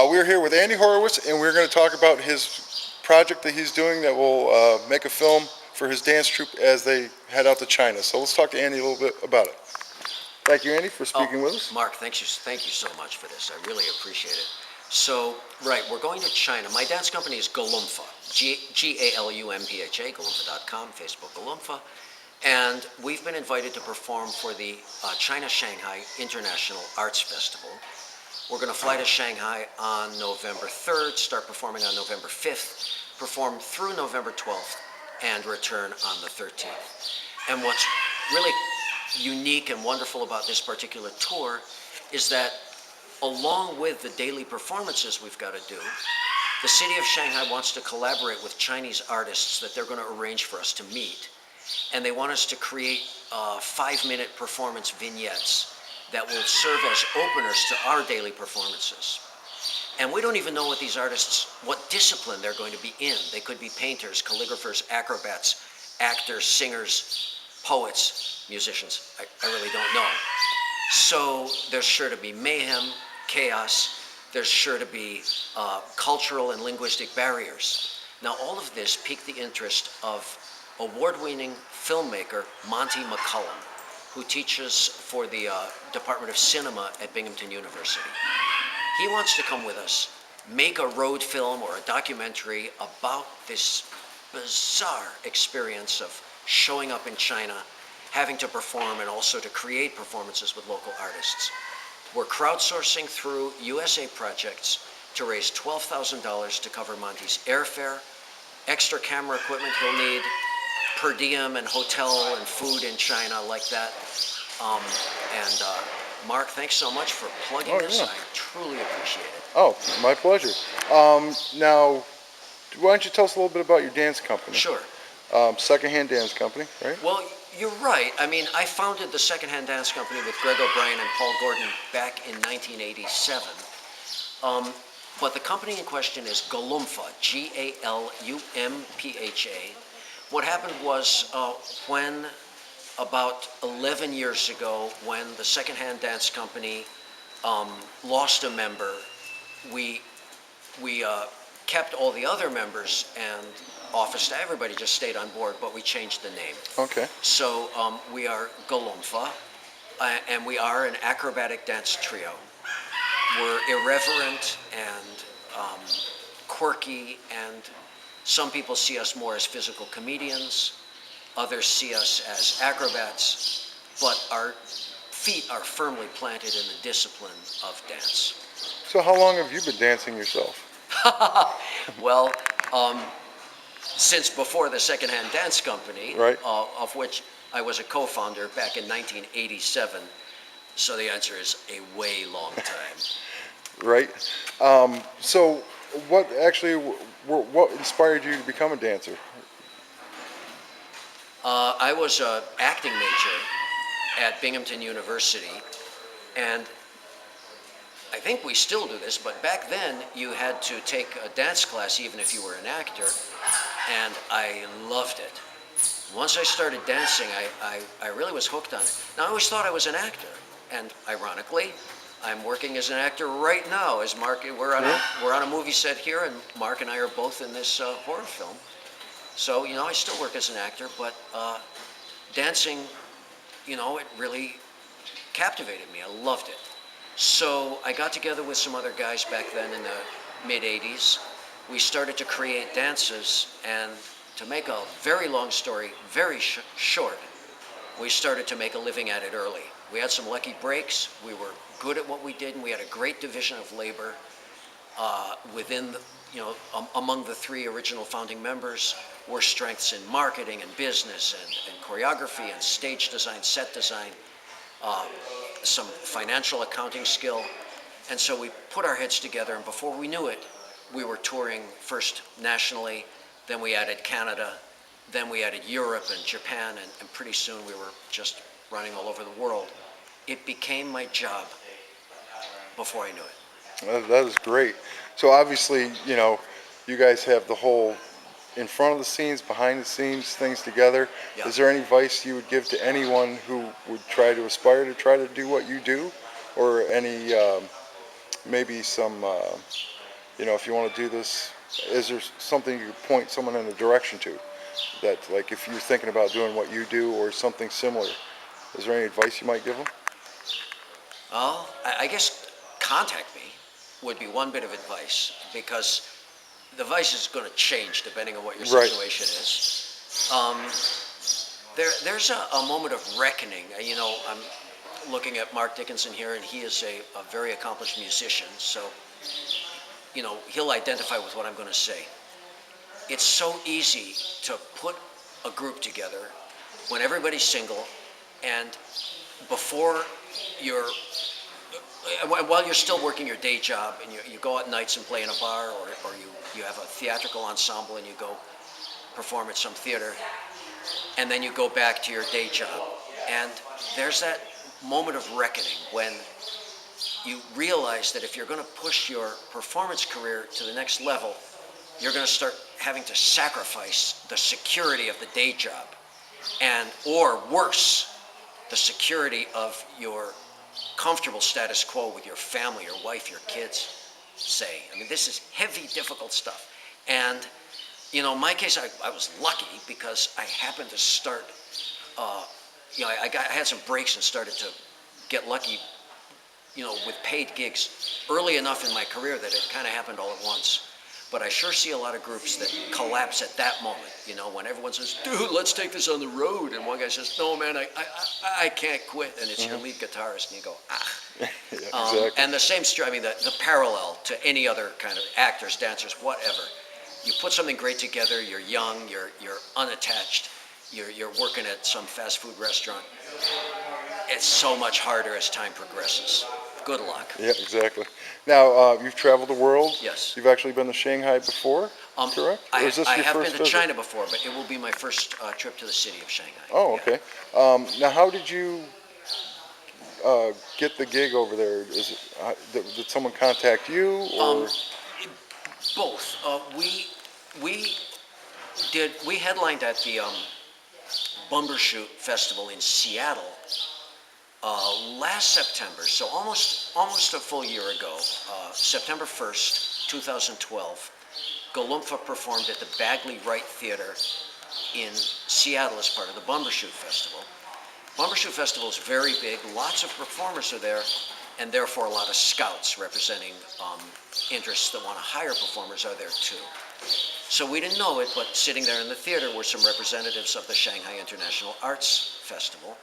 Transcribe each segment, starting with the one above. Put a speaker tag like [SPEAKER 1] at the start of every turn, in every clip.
[SPEAKER 1] We're here with Andy Horowitz, and we're going to talk about his project that he's doing that will make a film for his dance troupe as they head out to China. So let's talk to Andy a little bit about it. Thank you, Andy, for speaking with us.
[SPEAKER 2] Mark, thank you so much for this. I really appreciate it. So, right, we're going to China. My dance company is Galumpha, Galumpha, Galumpha.com, Facebook Galumpha. And we've been invited to perform for the China-Shanghai International Arts Festival. We're going to fly to Shanghai on November 3rd, start performing on November 5th, perform through November 12th, and return on the 13th. And what's really unique and wonderful about this particular tour is that along with the daily performances we've got to do, the city of Shanghai wants to collaborate with Chinese artists that they're going to arrange for us to meet. And they want us to create 5-minute performance vignettes that will serve as openers to our daily performances. And we don't even know what these artists, what discipline they're going to be in. They could be painters, calligraphers, acrobats, actors, singers, poets, musicians. I really don't know. So there's sure to be mayhem, chaos. There's sure to be cultural and linguistic barriers. Now, all of this piqued the interest of award-winning filmmaker Monty McCullum, who teaches for the Department of Cinema at Binghamton University. He wants to come with us, make a road film or a documentary about this bizarre experience of showing up in China, having to perform, and also to create performances with local artists. We're crowdsourcing through USA Projects to raise $12,000 to cover Monty's airfare, extra camera equipment he'll need, per diem and hotel and food in China like that. Mark, thanks so much for plugging this.
[SPEAKER 1] Yeah.
[SPEAKER 2] I truly appreciate it.
[SPEAKER 1] Oh, my pleasure. Now, why don't you tell us a little bit about your dance company?
[SPEAKER 2] Sure.
[SPEAKER 1] Secondhand Dance Company, right?
[SPEAKER 2] Well, you're right. I mean, I founded the Secondhand Dance Company with Greg O'Brien and Paul Gordon back in 1987. But the company in question is Galumpha, Galumpha. What happened was when about 11 years ago, when the Secondhand Dance Company lost a member, we kept all the other members and office staff, everybody just stayed on board, but we changed the name.
[SPEAKER 1] Okay.
[SPEAKER 2] So we are Galumpha, and we are an acrobatic dance trio. We're irreverent and quirky, and some people see us more as physical comedians, others see us as acrobats, but our feet are firmly planted in the discipline of dance.
[SPEAKER 1] So how long have you been dancing yourself?
[SPEAKER 2] Well, since before the Secondhand Dance Company,
[SPEAKER 1] Right.
[SPEAKER 2] Of which I was a co-founder back in 1987, so the answer is a way long time.
[SPEAKER 1] Right. So what inspired you to become a dancer?
[SPEAKER 2] I was an acting major at Binghamton University, and I think we still do this, but back then you had to take a dance class even if you were an actor, and I loved it. Once I started dancing, I really was hooked on it. Now, I always thought I was an actor, and ironically, I'm working as an actor right now. As Mark, we're on a movie set here, and Mark and I are both in this horror film. So, I still work as an actor, but dancing, it really captivated me. I loved it. So I got together with some other guys back then in the mid-'80s. We started to create dances, and to make a very long story very short, we started to make a living at it early. We had some lucky breaks. We were good at what we did, and we had a great division of labor within the, among the 3 original founding members were strengths in marketing and business and choreography and stage design, set design, some financial accounting skill. And so we put our heads together, and before we knew it, we were touring first nationally, then we added Canada, then we added Europe and Japan, and pretty soon we were just running all over the world. It became my job before I knew it.
[SPEAKER 1] That is great. So obviously, you guys have the whole in front of the scenes, behind the scenes, things together.
[SPEAKER 2] Yeah.
[SPEAKER 1] Is there any advice you would give to anyone who would try to aspire to try to do what you do, or any maybe some, if you want to do this, is there something you could point someone in a direction to? That, like, if you're thinking about doing what you do or something similar, is there any advice you might give them?
[SPEAKER 2] Well, I guess contact me would be one bit of advice, because the advice is going to change depending on what your
[SPEAKER 1] Right.
[SPEAKER 2] situation is. There's a moment of reckoning. I'm looking at Mark Dickinson here, and he is a very accomplished musician, so, he'll identify with what I'm going to say. It's so easy to put a group together when everybody's single, and before you're, while you're still working your day job, and you go out nights and play in a bar, or you have a theatrical ensemble and you go perform at some theater, and then you go back to your day job. And there's that moment of reckoning when you realize that if you're going to push your performance career to the next level, you're going to start having to sacrifice the security of the day job, or worse, the security of your comfortable status quo with your family, your wife, your kids, say. I mean, this is heavy, difficult stuff. And, in my case, I was lucky because I happened to start, I had some breaks and started to get lucky, with paid gigs early enough in my career that it kind of happened all at once. But I sure see a lot of groups that collapse at that moment, when everyone says, dude, let's take this on the road. And one guy says, no, man, I can't quit. And it's your lead guitarist, and you go, ah.
[SPEAKER 1] Yeah, exactly.
[SPEAKER 2] And the same, the parallel to any other kind of actors, dancers, whatever. You put something great together, you're young, you're unattached, you're working at some fast food restaurant. It's so much harder as time progresses. Good luck.
[SPEAKER 1] Yeah, exactly. Now, you've traveled the world.
[SPEAKER 2] Yes.
[SPEAKER 1] You've actually been to Shanghai before, correct?
[SPEAKER 2] I
[SPEAKER 1] Or is this your
[SPEAKER 2] have
[SPEAKER 1] first
[SPEAKER 2] been to
[SPEAKER 1] visit?
[SPEAKER 2] China before, but it will be my first trip to the city of Shanghai.
[SPEAKER 1] Oh,
[SPEAKER 2] Yeah.
[SPEAKER 1] okay. Now, how did you get the gig over there? Is it, did someone contact you, or?
[SPEAKER 2] Both. We headlined at the Bumbershoot Festival in Seattle last September, so almost a full year ago, September 1st, 2012. Galumpha performed at the Bagley Wright Theater in Seattle as part of the Bumbershoot Festival. Bumbershoot Festival is very big, lots of performers are there, and therefore a lot of scouts representing interests that want to hire performers are there too. So we didn't know it, but sitting there in the theater were some representatives of the Shanghai International Arts Festival.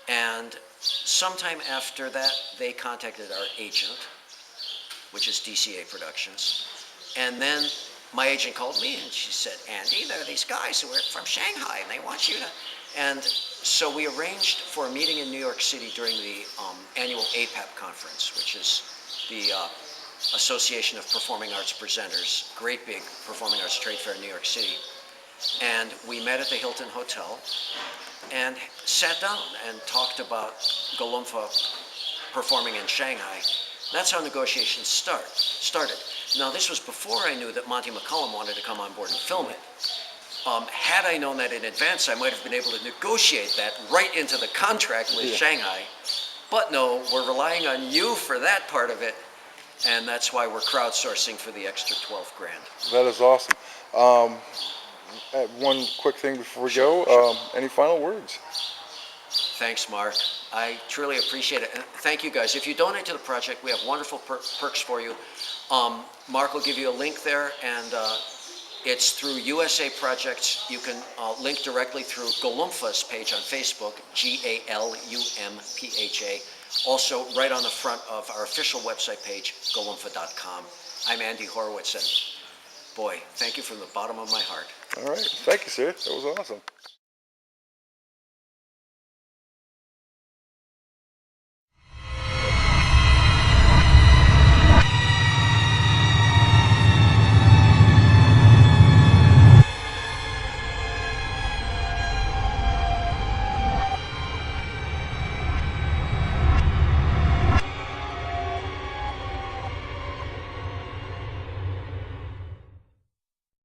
[SPEAKER 2] And sometime after that, they contacted our agent, which is DCA Productions. And then my agent called me and she said, Andy, there are these guys who are from Shanghai and they want you to. And so we arranged for a meeting in New York City during the annual APAP conference, which is the Association of Performing Arts Presenters, great big performing arts trade fair in New York City. And we met at the Hilton Hotel and sat down and talked about Galumpha performing in Shanghai. That's how negotiations started. Now, this was before I knew that Monty McCullum wanted to come on board and film it. Had I known that in advance, I might have been able to negotiate that right into the contract with Shanghai. But no, we're relying on you for that part of it, and that's why we're crowdsourcing for the extra 12 grand.
[SPEAKER 1] That is awesome. One quick thing before we go.
[SPEAKER 2] Sure.
[SPEAKER 1] Any final words?
[SPEAKER 2] Thanks, Mark. I truly appreciate it. And thank you, guys. If you donate to the project, we have wonderful perks for you. Mark will give you a link there, and it's through USA Projects. You can link directly through Galumpha's page on Facebook, Galumpha. Also, right on the front of our official website page, galumpha.com. I'm Andy Horowitz, and boy, thank you from the bottom of my heart.
[SPEAKER 1] All right. Thank you, sir. That was awesome.